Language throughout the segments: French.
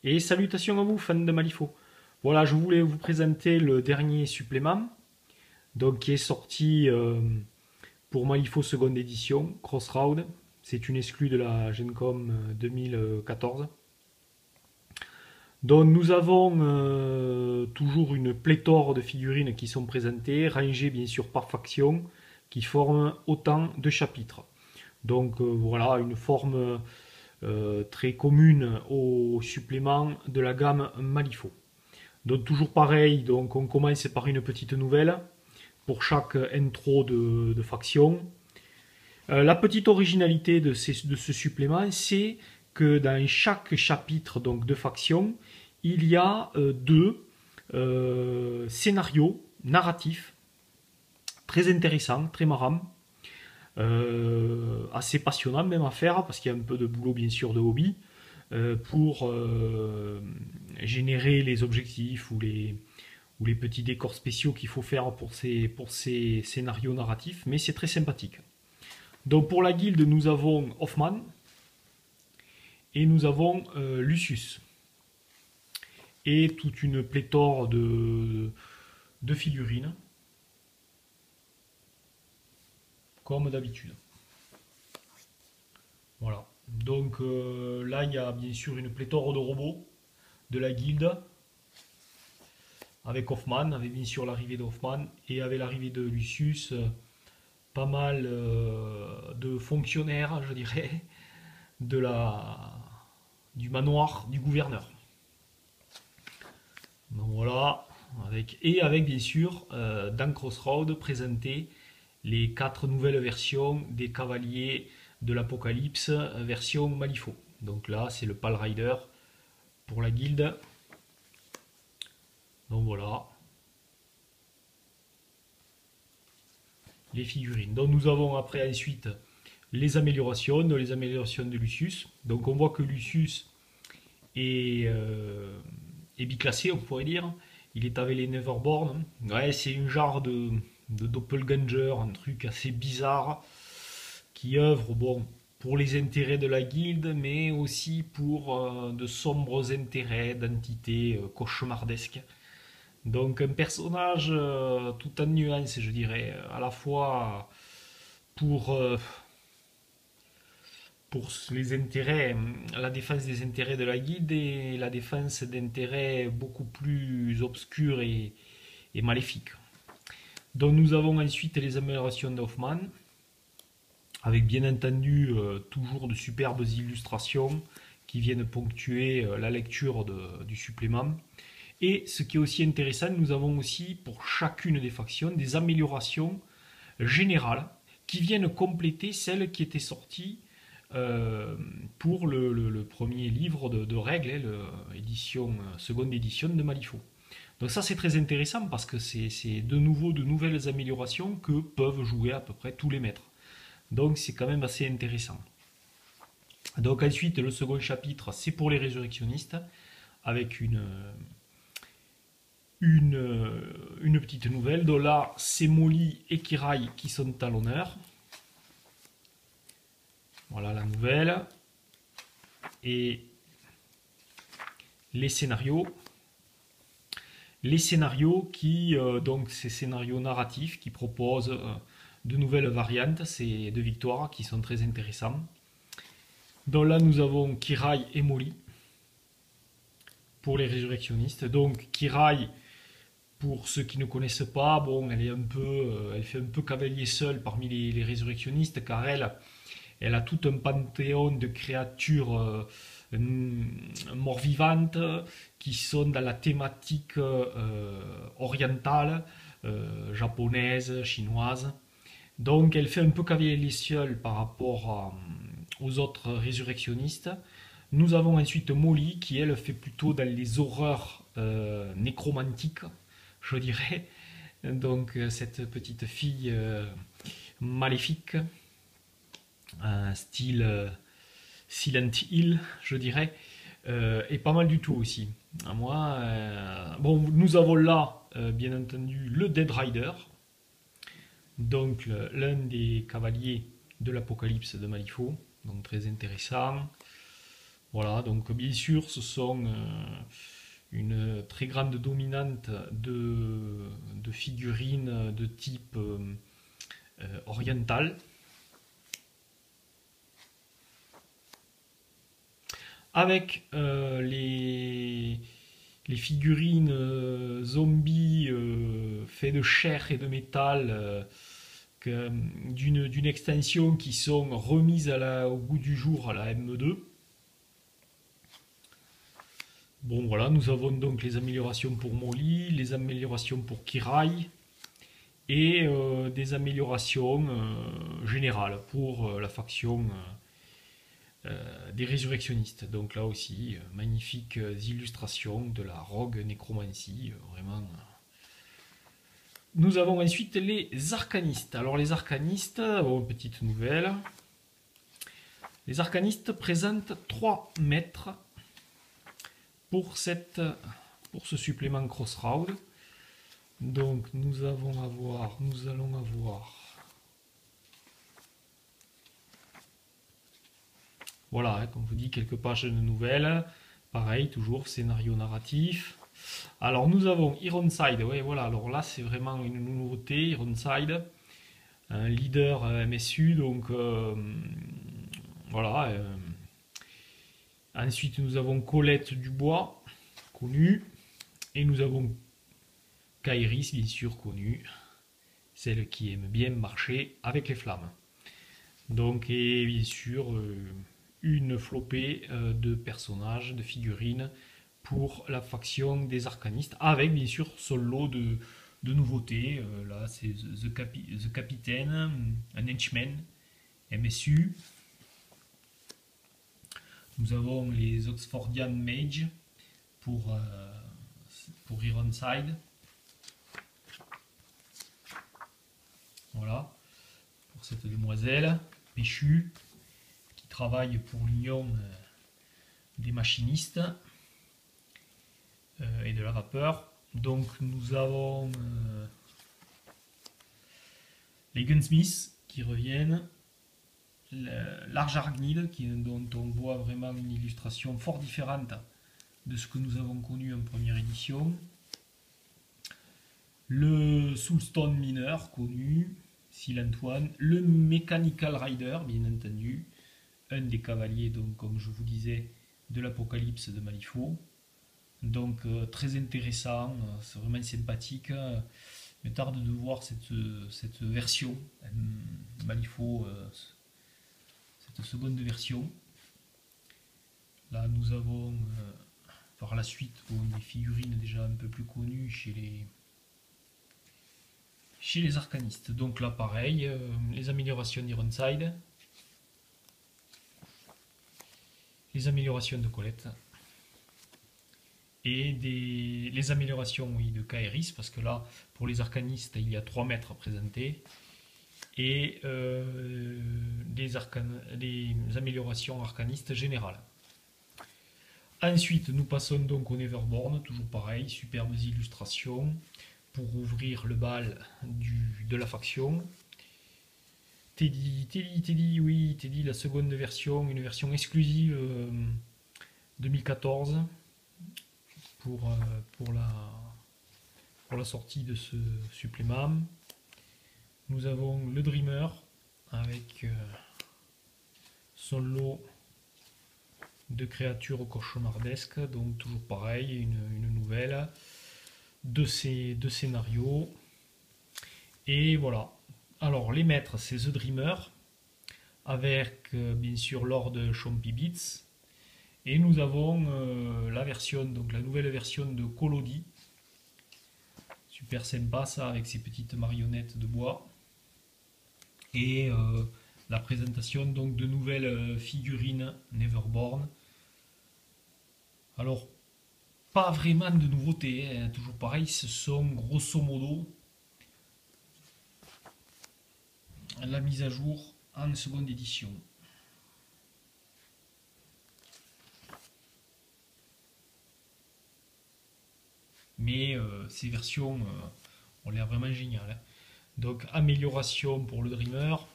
Et salutations à vous, fans de Malifaux. Voilà, je voulais vous présenter le dernier supplément, donc qui est sorti pour Malifaux seconde édition, Crossroad. C'est une exclue de la Gen.Com 2014. Donc nous avons toujours une pléthore de figurines qui sont présentées, rangées bien sûr par faction, qui forment autant de chapitres. Donc voilà, une forme très commune au supplément de la gamme Malifaux. Donc toujours pareil, donc on commence par une petite nouvelle pour chaque intro de faction. La petite originalité de ce supplément, c'est que dans chaque chapitre donc, de faction, il y a deux scénarios narratifs très intéressants, très marrants, assez passionnants même à faire, parce qu'il y a un peu de boulot bien sûr de hobby, pour générer les objectifs ou les petits décors spéciaux qu'il faut faire pour ces scénarios narratifs, mais c'est très sympathique. Donc pour la guilde, nous avons Hoffman et nous avons Lucius. Et toute une pléthore de figurines, comme d'habitude. Voilà. Donc là, il y a bien sûr une pléthore de robots de la guilde, avec Hoffman, avec bien sûr l'arrivée de Hoffman, et avec l'arrivée de Lucius, pas mal de fonctionnaires, je dirais, de du manoir du gouverneur. Donc voilà, avec bien sûr dans Crossroad présenté les 4 nouvelles versions des cavaliers de l'Apocalypse version Malifaux. Donc là c'est le Pal Rider pour la guilde. Donc voilà les figurines. Donc nous avons après ensuite les améliorations de Lucius. Donc on voit que Lucius est biclassé, on pourrait dire. Il est avec les Neverborn. Ouais, c'est une genre de doppelganger, un truc assez bizarre qui œuvre bon, pour les intérêts de la guilde, mais aussi pour de sombres intérêts d'entités cauchemardesques. Donc un personnage tout en nuances, je dirais, à la fois pour, euh, pour les intérêts, la défense des intérêts de la guilde et la défense d'intérêts beaucoup plus obscurs et maléfiques. Donc nous avons ensuite les améliorations d'Hoffman, avec bien entendu toujours de superbes illustrations qui viennent ponctuer la lecture du supplément. Et ce qui est aussi intéressant, nous avons aussi pour chacune des factions des améliorations générales qui viennent compléter celles qui étaient sorties pour le premier livre de règles, seconde édition de Malifaux. Donc ça c'est très intéressant parce que c'est de nouveau de nouvelles améliorations que peuvent jouer à peu près tous les maîtres. Donc c'est quand même assez intéressant. Donc ensuite le second chapitre c'est pour les résurrectionnistes avec une petite nouvelle. Donc là c'est Molly et Kirai qui sont à l'honneur. Voilà la nouvelle. Et les scénarios. Les scénarios qui, donc ces scénarios narratifs qui proposent de nouvelles variantes, c'est de victoires qui sont très intéressants. Donc là nous avons Kirai et Molly pour les résurrectionnistes. Donc Kirai, pour ceux qui ne connaissent pas, bon, elle fait un peu cavalier seul parmi les résurrectionnistes car elle a tout un panthéon de créatures mort-vivantes qui sont dans la thématique orientale, japonaise, chinoise. Donc elle fait un peu cavalier seul par rapport aux autres résurrectionnistes. Nous avons ensuite Molly qui elle fait plutôt dans les horreurs nécromantiques, je dirais. Donc cette petite fille maléfique, style Silent Hill, je dirais, et pas mal du tout aussi. Bon, nous avons là, bien entendu, le Dead Rider, donc l'un des cavaliers de l'Apocalypse de Malifaux, donc très intéressant. Voilà, donc bien sûr, ce sont une très grande dominante de figurines de type oriental, avec les figurines zombies faites de chair et de métal d'une extension qui sont remises au goût du jour à la M2. Bon voilà, nous avons donc les améliorations pour Molly, les améliorations pour Kirai et des améliorations générales pour la faction des résurrectionnistes. Donc là aussi, magnifiques illustrations de la rogue nécromancie, vraiment. Nous avons ensuite les arcanistes. Alors les arcanistes, bon, petite nouvelle. Les arcanistes présentent 3 maîtres pour ce supplément Crossroad. Donc nous allons avoir voilà, hein, comme je vous dis, quelques pages de nouvelles. Pareil, toujours scénario narratif. Alors nous avons Ironside, ouais, voilà, alors là c'est vraiment une nouveauté, Ironside, un leader MSU, donc voilà. Ensuite nous avons Colette Dubois, connue, et nous avons Kairis, bien sûr connue, celle qui aime bien marcher avec les flammes. Donc, et bien sûr, une flopée de personnages, de figurines pour la faction des arcanistes, avec bien sûr son lot de nouveautés. Là, c'est The Captain, un henchman, MSU. Nous avons les Oxfordian Mage pour Ironside. Voilà, pour cette demoiselle péchue qui travaille pour l'Union des machinistes et de la vapeur. Donc nous avons les Gunsmiths qui reviennent, l'Arge Argnide dont on voit vraiment une illustration fort différente de ce que nous avons connu en première édition. Le Soulstone Mineur connu, Silent One, le Mechanical Rider bien entendu, un des cavaliers donc comme je vous disais de l'Apocalypse de Malifaux. Donc très intéressant, c'est vraiment sympathique. Me tarde de voir cette version Malifaux, cette seconde version. Là nous avons par la suite des figurines déjà un peu plus connues chez les arcanistes. Donc là pareil, les améliorations d'Ironside, les améliorations de Colette et les améliorations oui, de Kairis, parce que là pour les arcanistes il y a 3 maîtres présentés, et les améliorations arcanistes générales. Ensuite nous passons donc au Neverborn, toujours pareil, superbes illustrations pour ouvrir le bal de la faction. Teddy, oui, Teddy, la seconde version, une version exclusive 2014 pour la sortie de ce supplément. Nous avons le Dreamer avec son lot de créatures cauchemardesques, donc toujours pareil, une nouvelle. De scénarios. Et voilà. Alors, les maîtres, c'est The Dreamer, avec bien sûr Lord Chompy Beats. Et nous avons la version, donc la nouvelle version de Collodi. Super sympa ça, avec ses petites marionnettes de bois. Et la présentation donc de nouvelles figurines Neverborn. Alors, pas vraiment de nouveautés, hein. Toujours pareil, ce sont grosso modo la mise à jour en seconde édition. Mais ces versions ont l'air vraiment géniales, hein. Donc amélioration pour le Dreamer,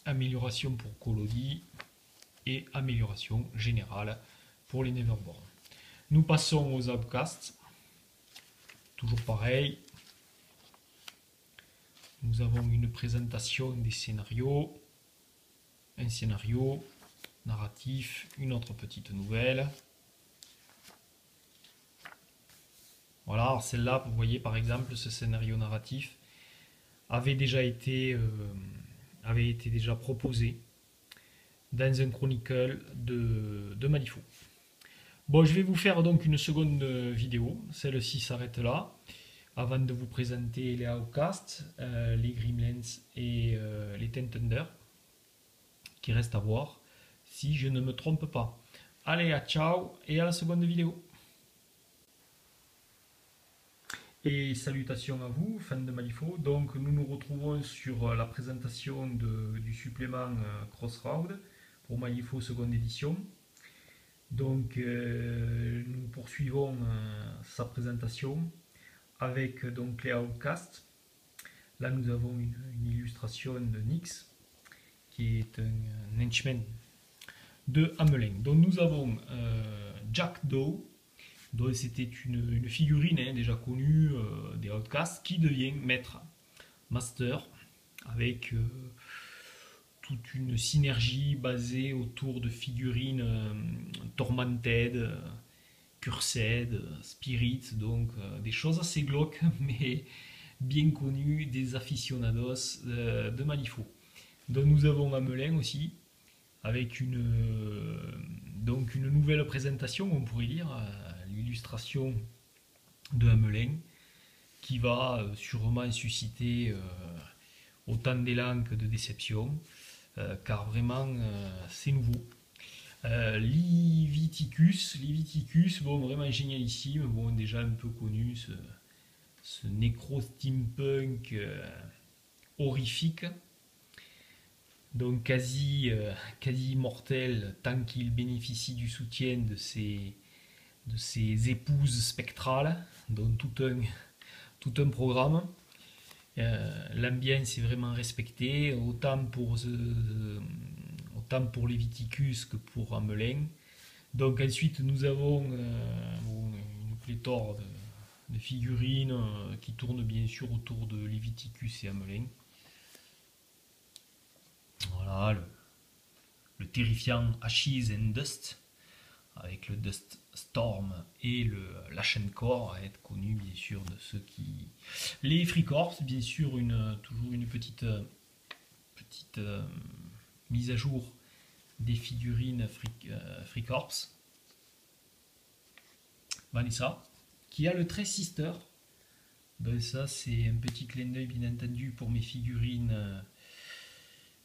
amélioration pour Collodi et amélioration générale pour les Neverborn. Nous passons aux Outcasts. Toujours pareil. Nous avons une présentation des scénarios. Un scénario narratif, une autre petite nouvelle. Voilà, celle-là, vous voyez par exemple, ce scénario narratif avait déjà été déjà proposé dans un chronicle de Malifaux. Bon, je vais vous faire donc une seconde vidéo, celle-ci s'arrête là, avant de vous présenter les Outcasts, les Gremlins et les Ten Thunder, qui restent à voir, si je ne me trompe pas. Allez, à ciao et à la seconde vidéo. Et salutations à vous, fans de Malifaux. Donc nous nous retrouvons sur la présentation du supplément Crossroad pour Malifaux seconde édition. Donc nous poursuivons sa présentation avec donc les Outcasts. Là nous avons une illustration de Nyx qui est un henchman de Hamelin. Donc nous avons Jackdaw. Donc c'était une figurine déjà connue des Outcasts qui devient maître, master, avec toute une synergie basée autour de figurines Tormented, Cursed, Spirit, donc des choses assez glauques mais bien connues des aficionados de Malifaux. Donc nous avons Hamelin aussi, avec donc une nouvelle présentation, on pourrait dire, l'illustration de Hamelin, qui va sûrement susciter autant d'élan que de déception, car vraiment c'est nouveau. Liviticus, bon, vraiment génialissime, bon, déjà un peu connu, ce nécro-steampunk horrifique. Donc quasi immortel tant qu'il bénéficie du soutien de ses épouses spectrales, dont tout un programme. L'ambiance est vraiment respectée, autant pour Leviticus que pour Hamelin. Donc ensuite nous avons une pléthore de figurines qui tournent bien sûr autour de Leviticus et Hamelin. Voilà, le terrifiant Ashes and Dust, avec le Dust Storm et le Lachencore, à être connu bien sûr de ceux qui... Les Free Corps, bien sûr, toujours une petite mise à jour des figurines Free Corps. Vanessa, qui a le Trace Sister. Ben ça, c'est un petit clin d'œil bien entendu pour mes figurines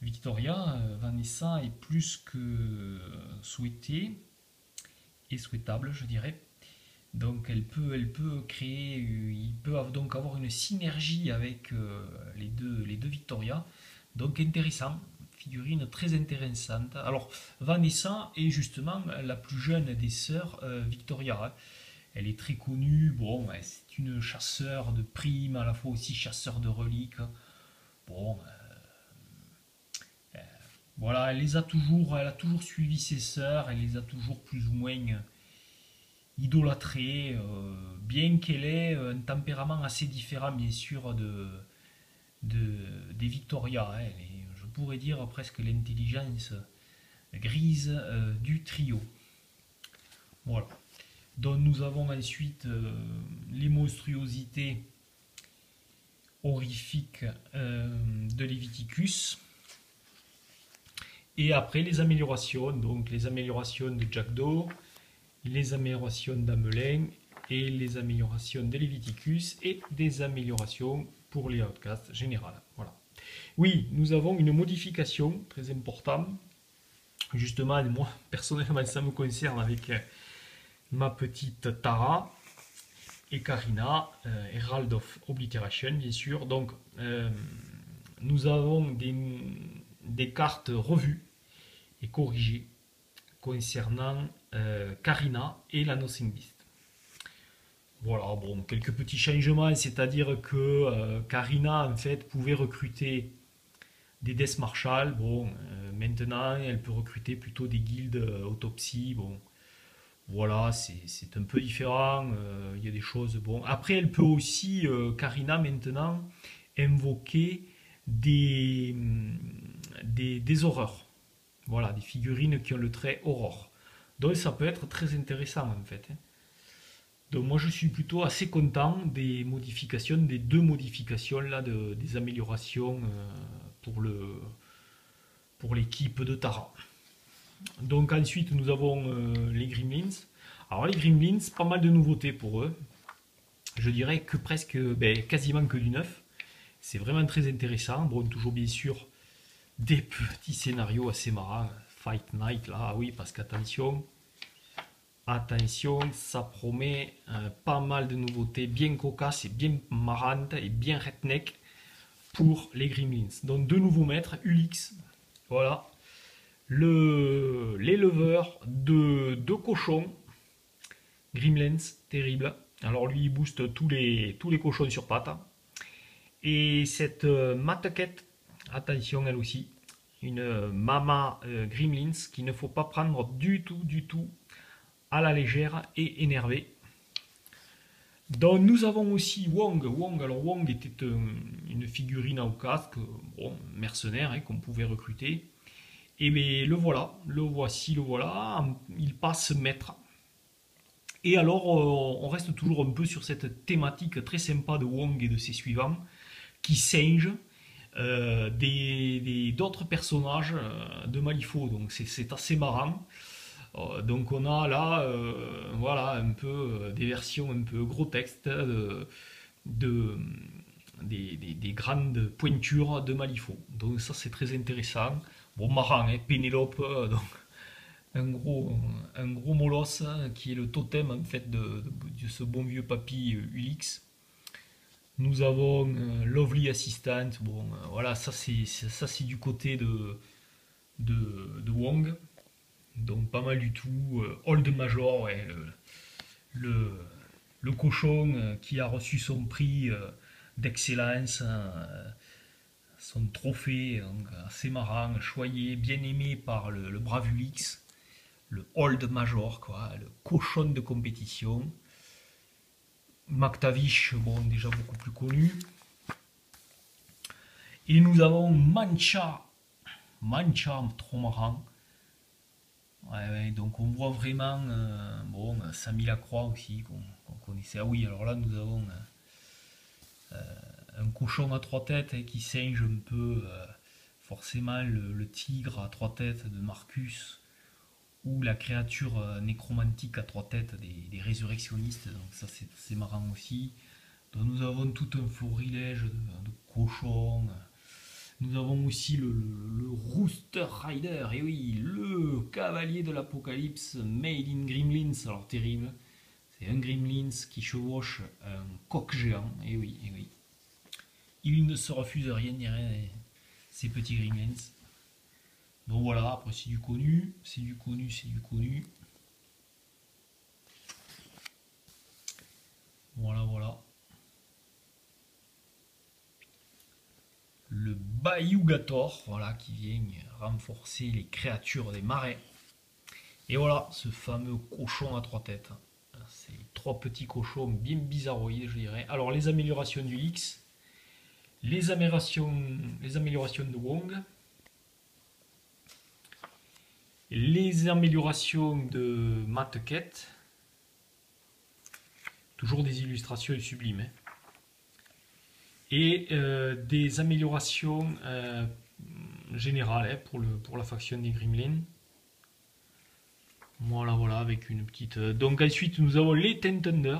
Victoria. Vanessa est plus que souhaitée et souhaitable, je dirais. Donc elle peut créer, il peut donc avoir une synergie avec les deux Victoria. Donc intéressant, figurine très intéressante. Alors Vanessa est justement la plus jeune des sœurs Victoria. Elle est très connue, bon, c'est une chasseur de primes, à la fois aussi chasseur de reliques. Bon, voilà, elle a toujours suivi ses sœurs, elle les a toujours plus ou moins idolâtrées, bien qu'elle ait un tempérament assez différent, bien sûr, des Victoria. Elle est, je pourrais dire, presque l'intelligence grise du trio. Voilà. Donc nous avons ensuite les monstruosités horrifiques de Leviticus. Et après les améliorations, donc les améliorations de Jackdaw, les améliorations d'Hamelin et les améliorations de Leviticus et des améliorations pour les Outcasts générales. Voilà. Oui, nous avons une modification très importante. Justement, moi personnellement, ça me concerne avec ma petite Tara et Karina, Herald of Obliteration, bien sûr. Donc, nous avons des cartes revues et corrigées concernant Karina et la Nothing Beast. Voilà, bon, quelques petits changements, c'est-à-dire que Karina, en fait, pouvait recruter des Death Marshals. Bon, maintenant, elle peut recruter plutôt des guildes autopsie. Bon, Voilà, c'est un peu différent. Il y a des choses. Bon, après, elle peut aussi, Karina, maintenant, invoquer des, des horreurs. Voilà, des figurines qui ont le trait aurore. Donc, ça peut être très intéressant, en fait, hein. Donc, moi, je suis plutôt assez content des modifications, des deux modifications, là, des améliorations pour pour l'équipe de Tara. Donc, ensuite, nous avons les Gremlins. Alors les Gremlins, pas mal de nouveautés pour eux. Je dirais que presque, quasiment que du neuf. C'est vraiment très intéressant. Bon, toujours bien sûr des petits scénarios assez marrants. Fight Night, là, ah oui, parce qu'attention, attention, ça promet pas mal de nouveautés bien cocasses et bien marrantes et bien redneck pour les Gremlins. Donc deux nouveaux maîtres, Ulix, voilà, l'éleveur de cochons Gremlins, terrible. Alors lui, il booste tous les cochons sur pattes. Et cette Mataquette, attention elle aussi, une Mama Gremlins qu'il ne faut pas prendre du tout à la légère et énervée. Donc nous avons aussi Wong. Alors Wong était une figurine au casque, bon, mercenaire qu'on pouvait recruter. Et bien le voilà, le voilà, il passe maître. Et alors, on reste toujours un peu sur cette thématique très sympa de Wong et de ses suivants, qui singent d'autres personnages de Malifaux. Donc c'est assez marrant. Donc on a là, voilà, un peu des versions un peu gros textes de- des grandes pointures de Malifaux. Donc ça c'est très intéressant. Bon, marrant, hein, Pénélope, donc un gros molosse hein, qui est le totem en fait de ce bon vieux papy Ulix. Nous avons Lovely Assistant. Bon, voilà, ça c'est du côté de Wong. Donc pas mal du tout. Old Major, ouais, le, le cochon qui a reçu son prix d'excellence, hein, son trophée, donc, assez marrant, choyé, bien aimé par le brave Ulix, le Old Major, quoi, le cochon de compétition. McTavish, bon, déjà beaucoup plus connu. Et nous avons Mancha, trop marrant. Ouais, ouais, donc on voit vraiment, bon, Samy Lacroix aussi, qu'on connaissait. Ah oui, alors là nous avons un cochon à trois têtes hein, qui singe un peu, forcément, le tigre à trois têtes de Marcus, ou la créature nécromantique à trois têtes des résurrectionnistes, donc ça c'est marrant aussi. Donc nous avons tout un florilège de cochons. Nous avons aussi le Rooster Rider, et oui, le cavalier de l'apocalypse made in Gremlins, alors terrible. C'est un Gremlins qui chevauche un coq géant, et oui, et oui. Il ne se refuse rien ni rien, ces petits Gremlins. Donc voilà, après c'est du connu, c'est du connu, c'est du connu. Voilà, voilà. Le Bayougator, voilà, qui vient renforcer les créatures des marais. Et voilà, ce fameux cochon à trois têtes. C'est trois petits cochons bien bizarroïdes, je dirais. Alors, les améliorations du X, les améliorations de Wong, les améliorations de Matt Kett, toujours des illustrations sublimes, hein. Et des améliorations générales hein, pour la faction des Gremlins. Voilà, voilà, avec une petite. Donc ensuite, nous avons les Ten Thunder,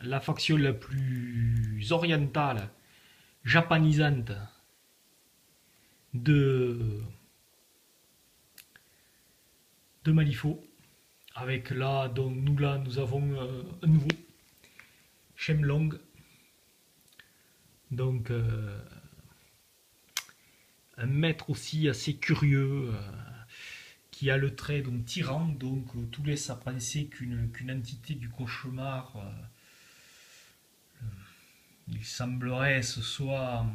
la faction la plus orientale, japonisante de, de Malifaux. Avec là, donc nous avons un nouveau, Shenlong. Donc, un maître aussi assez curieux, qui a le trait donc tyran, donc tout laisse à penser qu'une entité du cauchemar, il semblerait ce soit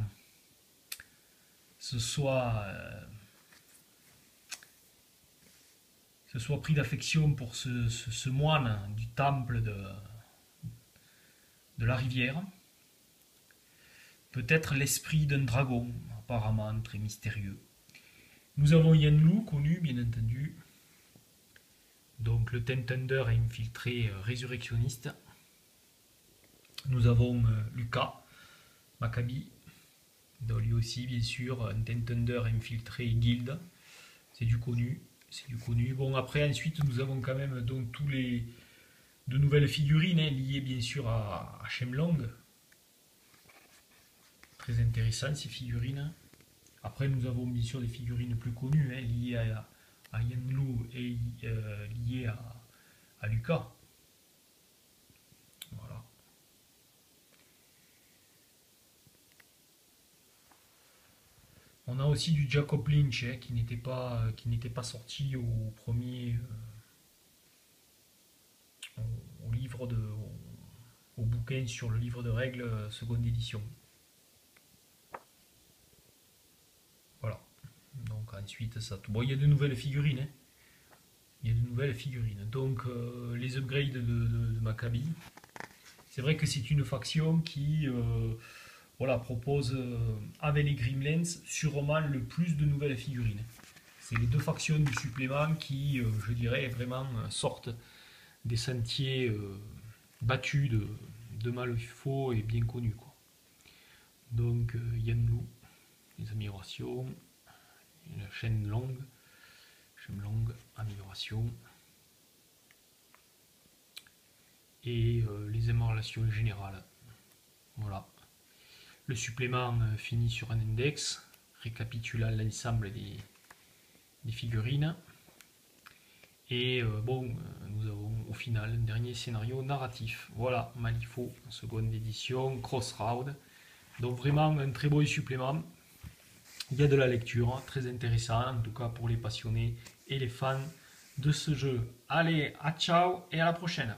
se soit pris d'affection pour ce moine du temple de la rivière. Peut-être l'esprit d'un dragon, apparemment très mystérieux. Nous avons Yanlu, connu bien entendu. Donc le Ten Thunder est infiltré résurrectionniste. Nous avons Lucas, Maccabi. Donc lui aussi, bien sûr, un Ten Thunder infiltré guild. C'est du connu. C'est du connu. Bon, après, ensuite, nous avons quand même donc tous les de nouvelles figurines liées bien sûr à Shenlong. Très intéressant ces figurines. Après, nous avons bien sûr des figurines plus connues liées à Yanlu et liées à Lucas. Voilà. On a aussi du Jacob Lynch qui n'était pas sorti au premier au livre au bouquin sur le livre de règles seconde édition. Voilà. Donc ensuite ça. Bon, il y a de nouvelles figurines. Il y a de nouvelles figurines. Donc les upgrades de Maccabi. C'est vrai que c'est une faction qui voilà, propose avec les Gremlins sûrement le plus de nouvelles figurines. C'est les deux factions du supplément qui, je dirais, vraiment sortent des sentiers battus de Malifaux et bien connus, quoi. Donc Yanlu, les améliorations, la Shenlong, amélioration, et les améliorations générales. Voilà. Le supplément finit sur un index récapitulant l'ensemble des figurines. Et bon, nous avons au final un dernier scénario narratif. Voilà, Malifaux, seconde édition, Crossroad. Donc vraiment un très beau supplément. Il y a de la lecture, très intéressant, en tout cas pour les passionnés et les fans de ce jeu. Allez, à ciao et à la prochaine.